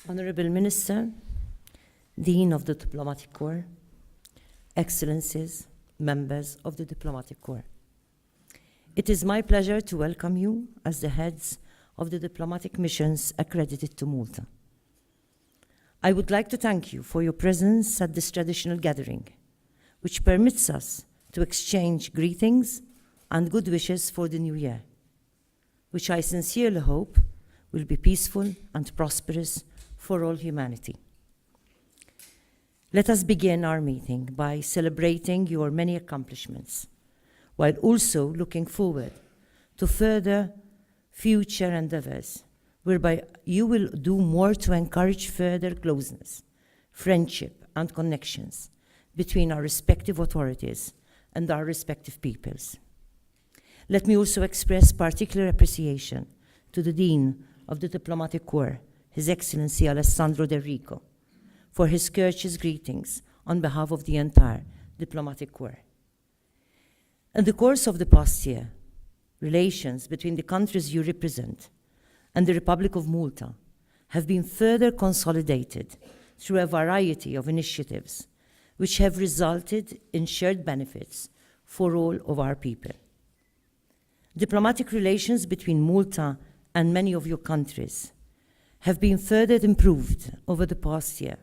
Honorable Minister, Dean of the Diplomatic Corps, Excellencies, members of the Diplomatic Corps. It is my pleasure to welcome you as the heads of the diplomatic missions accredited to Malta. I would like to thank you for your presence at this traditional gathering, which permits us to exchange greetings and good wishes for the new year, which I sincerely hope will be peaceful and prosperous for all humanity. Let us begin our meeting by celebrating your many accomplishments, while also looking forward to further future endeavors, whereby you will do more to encourage further closeness, friendship, and connections between our respective authorities and our respective peoples. Let me also express particular appreciation to the Dean of the Diplomatic Corps, His Excellency Alessandro Del Rico, for his courteous greetings on behalf of the entire Diplomatic Corps. In the course of the past year, relations between the countries you represent and the Republic of Malta have been further consolidated through a variety of initiatives which have resulted in shared benefits for all of our people. Diplomatic relations between Malta and many of your countries have been further improved over the past year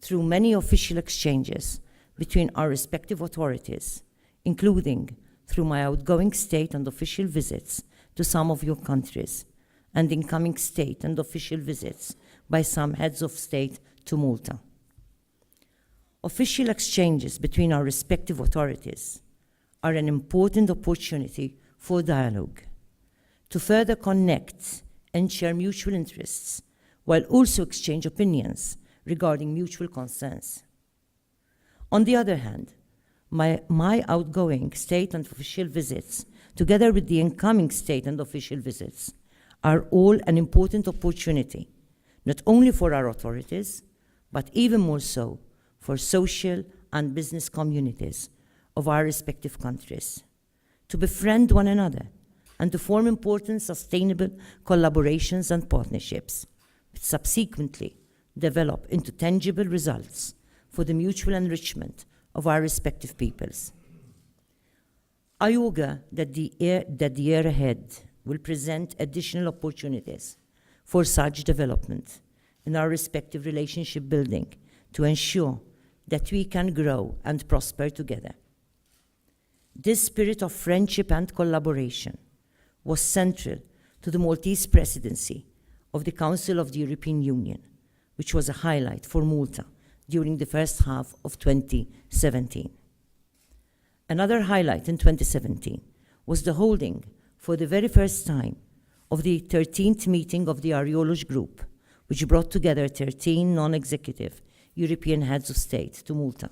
through many official exchanges between our respective authorities, including through my outgoing state and official visits to some of your countries, and incoming state and official visits by some heads of state to Malta. Official exchanges between our respective authorities are an important opportunity for dialogue, to further connect and share mutual interests, while also exchange opinions regarding mutual concerns. On the other hand, my outgoing state and official visits, together with the incoming state and official visits, are all an important opportunity, not only for our authorities, but even more so for social and business communities of our respective countries, to befriend one another and to form important sustainable collaborations and partnerships, which subsequently develop into tangible results for the mutual enrichment of our respective peoples. I augur that the year ahead will present additional opportunities for such development in our respective relationship building to ensure that we can grow and prosper together. This spirit of friendship and collaboration was central to the Maltese presidency of the Council of the European Union, which was a highlight for Malta during the first half of 2017. Another highlight in 2017 was the holding, for the very first time, of the 13th meeting of the Marie-Louise Group, which brought together 13 non-executive European heads of state to Malta.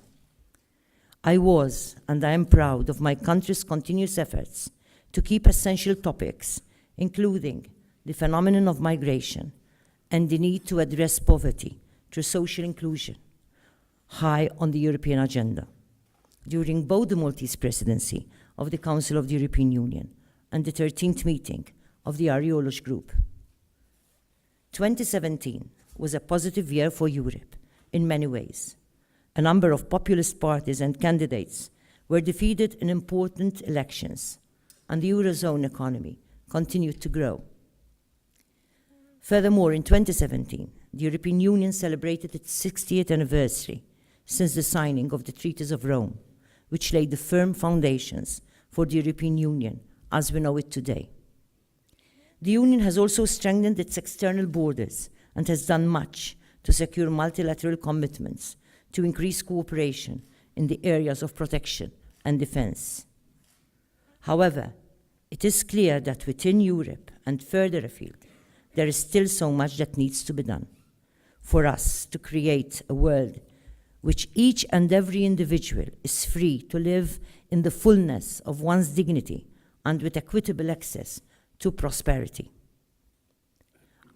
I was, and I am proud of my country's continuous efforts to keep essential topics, including the phenomenon of migration and the need to address poverty through social inclusion, high on the European agenda during both the Maltese presidency of the Council of the European Union and the 13th meeting of the Marie-Louise Group. 2017 was a positive year for Europe in many ways. A number of populist parties and candidates were defeated in important elections, and the Eurozone economy continued to grow. Furthermore, in 2017, the European Union celebrated its 60th anniversary since the signing of the Treaties of Rome, which laid the firm foundations for the European Union as we know it today. The Union has also strengthened its external borders and has done much to secure multilateral commitments to increase cooperation in the areas of protection and defense. However, it is clear that within Europe and further afield, there is still so much that needs to be done for us to create a world which each and every individual is free to live in the fullness of one's dignity and with equitable access to prosperity.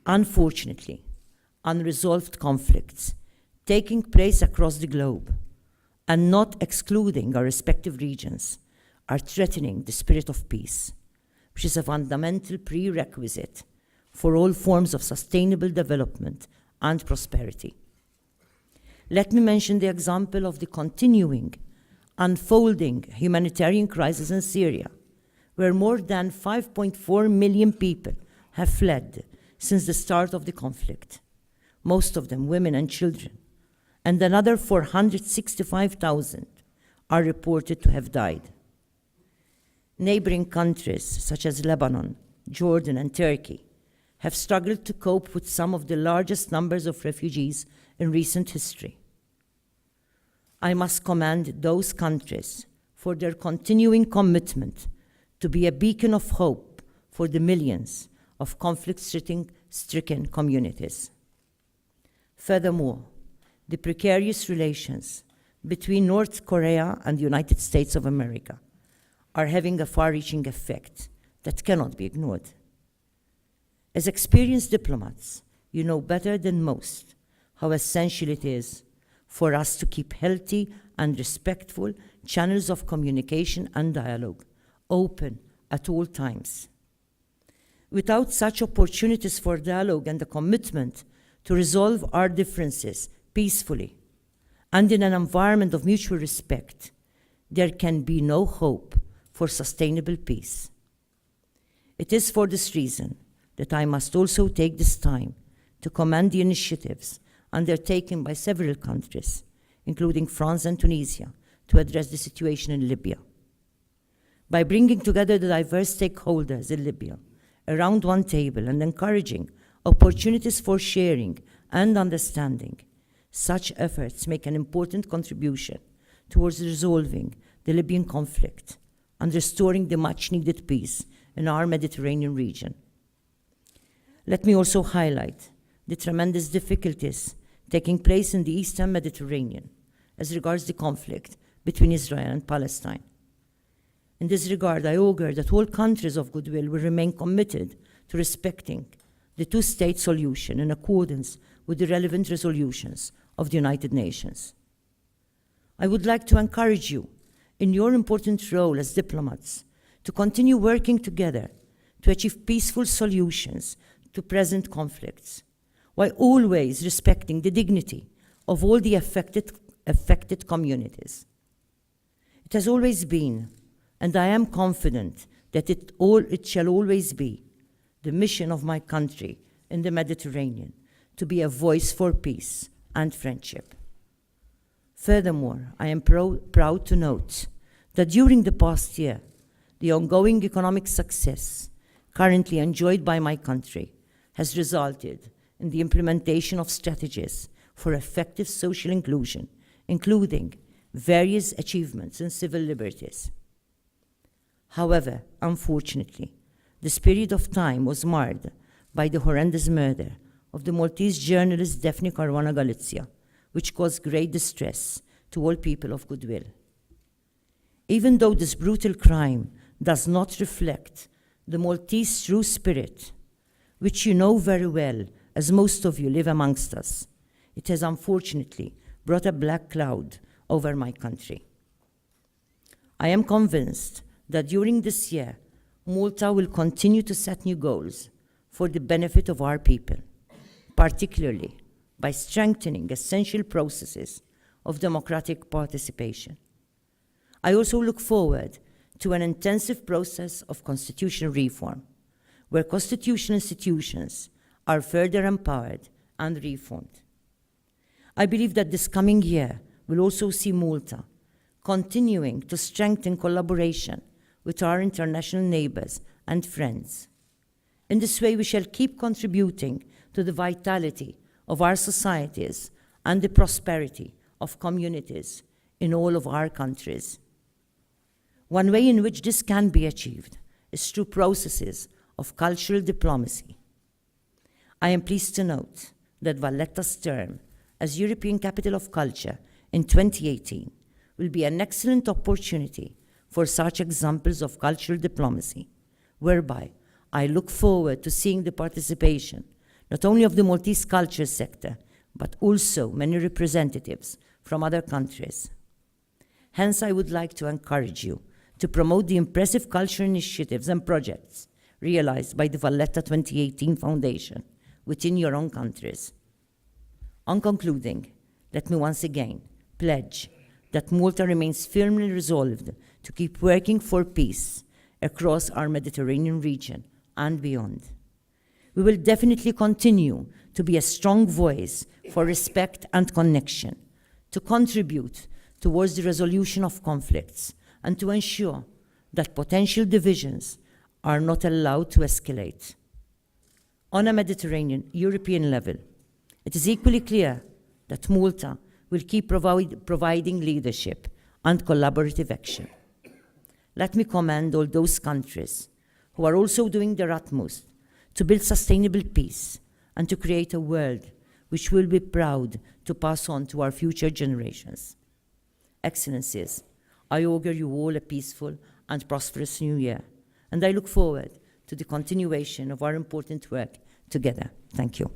Unfortunately, unresolved conflicts taking place across the globe and not excluding our respective regions are threatening the spirit of peace, which is a fundamental prerequisite for all forms of sustainable development and prosperity. Let me mention the example of the continuing, unfolding humanitarian crisis in Syria, where more than 5.4 million people have fled since the start of the conflict, most of them women and children, and another 465,000 are reported to have died. Neighboring countries such as Lebanon, Jordan, and Turkey have struggled to cope with some of the largest numbers of refugees in recent history. I must commend those countries for their continuing commitment to be a beacon of hope for the millions of conflict-stricken communities. Furthermore, the precarious relations between North Korea and the United States of America are having a far-reaching effect that cannot be ignored. As experienced diplomats, you know better than most how essential it is for us to keep healthy and respectful channels of communication and dialogue open at all times. Without such opportunities for dialogue and the commitment to resolve our differences peacefully and in an environment of mutual respect, there can be no hope for sustainable peace. It is for this reason that I must also take this time to commend the initiatives undertaken by several countries, including France and Tunisia, to address the situation in Libya. By bringing together the diverse stakeholders in Libya around one table and encouraging opportunities for sharing and understanding, such efforts make an important contribution towards resolving the Libyan conflict and restoring the much-needed peace in our Mediterranean region. Let me also highlight the tremendous difficulties taking place in the Eastern Mediterranean as regards the conflict between Israel and Palestine. In this regard, I augur that all countries of goodwill will remain committed to respecting the two-state solution in accordance with the relevant resolutions of the United Nations. I would like to encourage you in your important role as diplomats to continue working together to achieve peaceful solutions to present conflicts, while always respecting the dignity of all the affected communities. It has always been, and I am confident that it shall always be, the mission of my country in the Mediterranean to be a voice for peace and friendship. Furthermore, I am proud to note that during the past year, the ongoing economic success currently enjoyed by my country has resulted in the implementation of strategies for effective social inclusion, including various achievements in civil liberties. However, unfortunately, this period of time was marred by the horrendous murder of the Maltese journalist Daphne Caruana Galizia, which caused great distress to all people of goodwill. Even though this brutal crime does not reflect the Maltese true spirit, which you know very well as most of you live amongst us, it has unfortunately brought a black cloud over my country. I am convinced that during this year, Malta will continue to set new goals for the benefit of our people, particularly by strengthening essential processes of democratic participation. I also look forward to an intensive process of constitutional reform, where constitutional institutions are further empowered and reformed. I believe that this coming year will also see Malta continuing to strengthen collaboration with our international neighbors and friends. In this way, we shall keep contributing to the vitality of our societies and the prosperity of communities in all of our countries. One way in which this can be achieved is through processes of cultural diplomacy. I am pleased to note that Valletta's term as European Capital of Culture in 2018 will be an excellent opportunity for such examples of cultural diplomacy, whereby I look forward to seeing the participation not only of the Maltese culture sector, but also many representatives from other countries. Hence, I would like to encourage you to promote the impressive cultural initiatives and projects realized by the Valletta 2018 Foundation within your own countries. On concluding, let me once again pledge that Malta remains firmly resolved to keep working for peace across our Mediterranean region and beyond. We will definitely continue to be a strong voice for respect and connection, to contribute towards the resolution of conflicts, and to ensure that potential divisions are not allowed to escalate. On a Mediterranean, European level, it is equally clear that Malta will keep providing leadership and collaborative action. Let me commend all those countries who are also doing their utmost to build sustainable peace and to create a world which we'll be proud to pass on to our future generations. Excellencies, I augur you all a peaceful and prosperous new year, and I look forward to the continuation of our important work together. Thank you.